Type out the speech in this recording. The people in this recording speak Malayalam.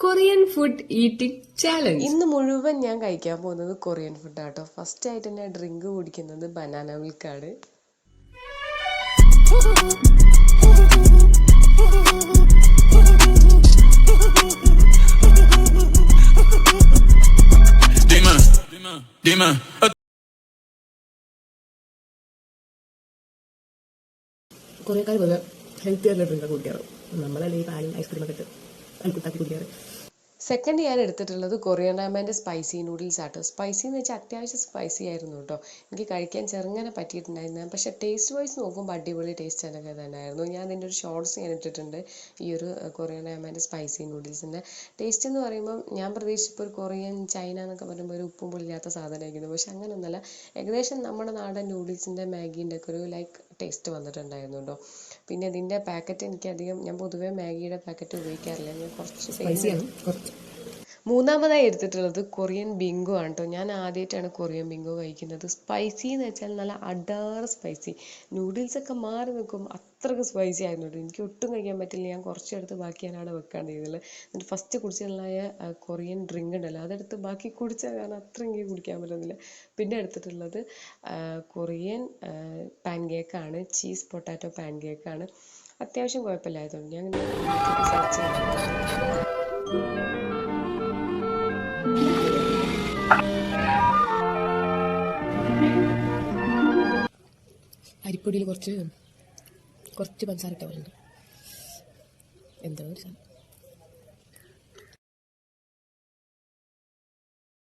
Korean food eating challenge. ഇന്ന് മുഴുവൻ ഞാൻ കഴിക്കാൻ പോകുന്നത് കൊറിയൻ ഫുഡാട്ടോ. ഫസ്റ്റ് ആയിട്ട് ഞാൻ ഡ്രിങ്ക് കുടിക്കുന്നത് ബനാന മിൽക്കാണ്. കുറേക്കാൾ പോലെ ഹെൽത്തി ആയിട്ടുള്ള ഡ്രിങ്കാണ് കുടിക്കാറ്. നമ്മളല്ലേ ഈ പാലും ഐസ്ക്രീമൊക്കെ ഇട്ട് അൽക്കുട്ടാക്കി കുടിക്കാറ്. സെക്കൻഡ് ഞാൻ എടുത്തിട്ടുള്ളത് കൊറിയൻ റാമൻ്റെ സ്പൈസി നൂഡിൽസ് ആട്ടോ. സ്പൈസി എന്ന് വെച്ചാൽ അത്യാവശ്യം സ്പൈസി ആയിരുന്നു കേട്ടോ. എനിക്ക് കഴിക്കാൻ ചെറുങ്ങനെ പറ്റിയിട്ടുണ്ടായിരുന്നു. പക്ഷേ ടേസ്റ്റ് വൈസ് നോക്കുമ്പോൾ അടിപൊളി ടേസ്റ്റ് ഒക്കെ തന്നെയായിരുന്നു. ഞാൻ അതിൻ്റെ ഒരു ഷോർട്സ് ഞാൻ ഇട്ടിട്ടുണ്ട്. ഈ ഒരു കൊറിയൻ റാമൻ്റെ സ്പൈസി നൂഡിൽസിൻ്റെ ടേസ്റ്റ് എന്ന് പറയുമ്പോൾ ഞാൻ പ്രതീക്ഷിച്ചപ്പോൾ ഒരു കൊറിയൻ ചൈന എന്നൊക്കെ പറയുമ്പോൾ ഒരു ഉപ്പും പുളിയില്ലാത്ത സാധനമായിരിക്കുന്നു. പക്ഷെ അങ്ങനെയൊന്നുമല്ല. ഏകദേശം നമ്മുടെ നാടൻ നൂഡിൽസിൻ്റെ മാഗീൻ്റെ ഒക്കെ ഒരു ടേസ്റ്റ് വന്നിട്ടുണ്ടായിരുന്നു കേട്ടോ. പിന്നെ ഇതിൻ്റെ പാക്കറ്റ് എനിക്കധികം, ഞാൻ പൊതുവേ മാഗിയുടെ പാക്കറ്റ് ഉപയോഗിക്കാറില്ല. ഞാൻ കുറച്ച് മൂന്നാമതായി എടുത്തിട്ടുള്ളത് കൊറിയൻ ബിങ്കോ ആണ് കേട്ടോ. ഞാൻ ആദ്യമായിട്ടാണ് കൊറിയൻ ബിങ്കോ കഴിക്കുന്നത്. സ്പൈസി എന്ന് വെച്ചാൽ നല്ല അടാറ് സ്പൈസി. നൂഡിൽസൊക്കെ മാറി നിൽക്കും, അത്രയ്ക്ക് സ്പൈസി ആയിരുന്നു കേട്ടോ. എനിക്ക് ഒട്ടും കഴിക്കാൻ പറ്റില്ല. ഞാൻ കുറച്ചെടുത്ത് ബാക്കി ഞാൻ അവിടെ വെക്കാണ്ട് ചെയ്തത്. എന്നിട്ട് ഫസ്റ്റ് കുടിച്ചിട്ടുള്ള കൊറിയൻ ഡ്രിങ്ക് ഉണ്ടല്ലോ, അതെടുത്ത് ബാക്കി കുടിച്ചാൽ കാരണം അത്ര എനിക്ക് കുടിക്കാൻ പറ്റുന്നില്ല. പിന്നെ എടുത്തിട്ടുള്ളത് കൊറിയൻ പാൻ കേക്കാണ്. ചീസ് പൊട്ടാറ്റോ പാൻ കേക്കാണ്. അത്യാവശ്യം കുഴപ്പമില്ലായിരുന്നു. ഞാൻ സെർച്ച് ചെയ്തിട്ടുണ്ട്. അരിപ്പൊടിയിൽ കുറച്ച് പഞ്ചസാര ഇട്ട പോലെ ഉണ്ട്. എന്താ ഒരു സാധനം.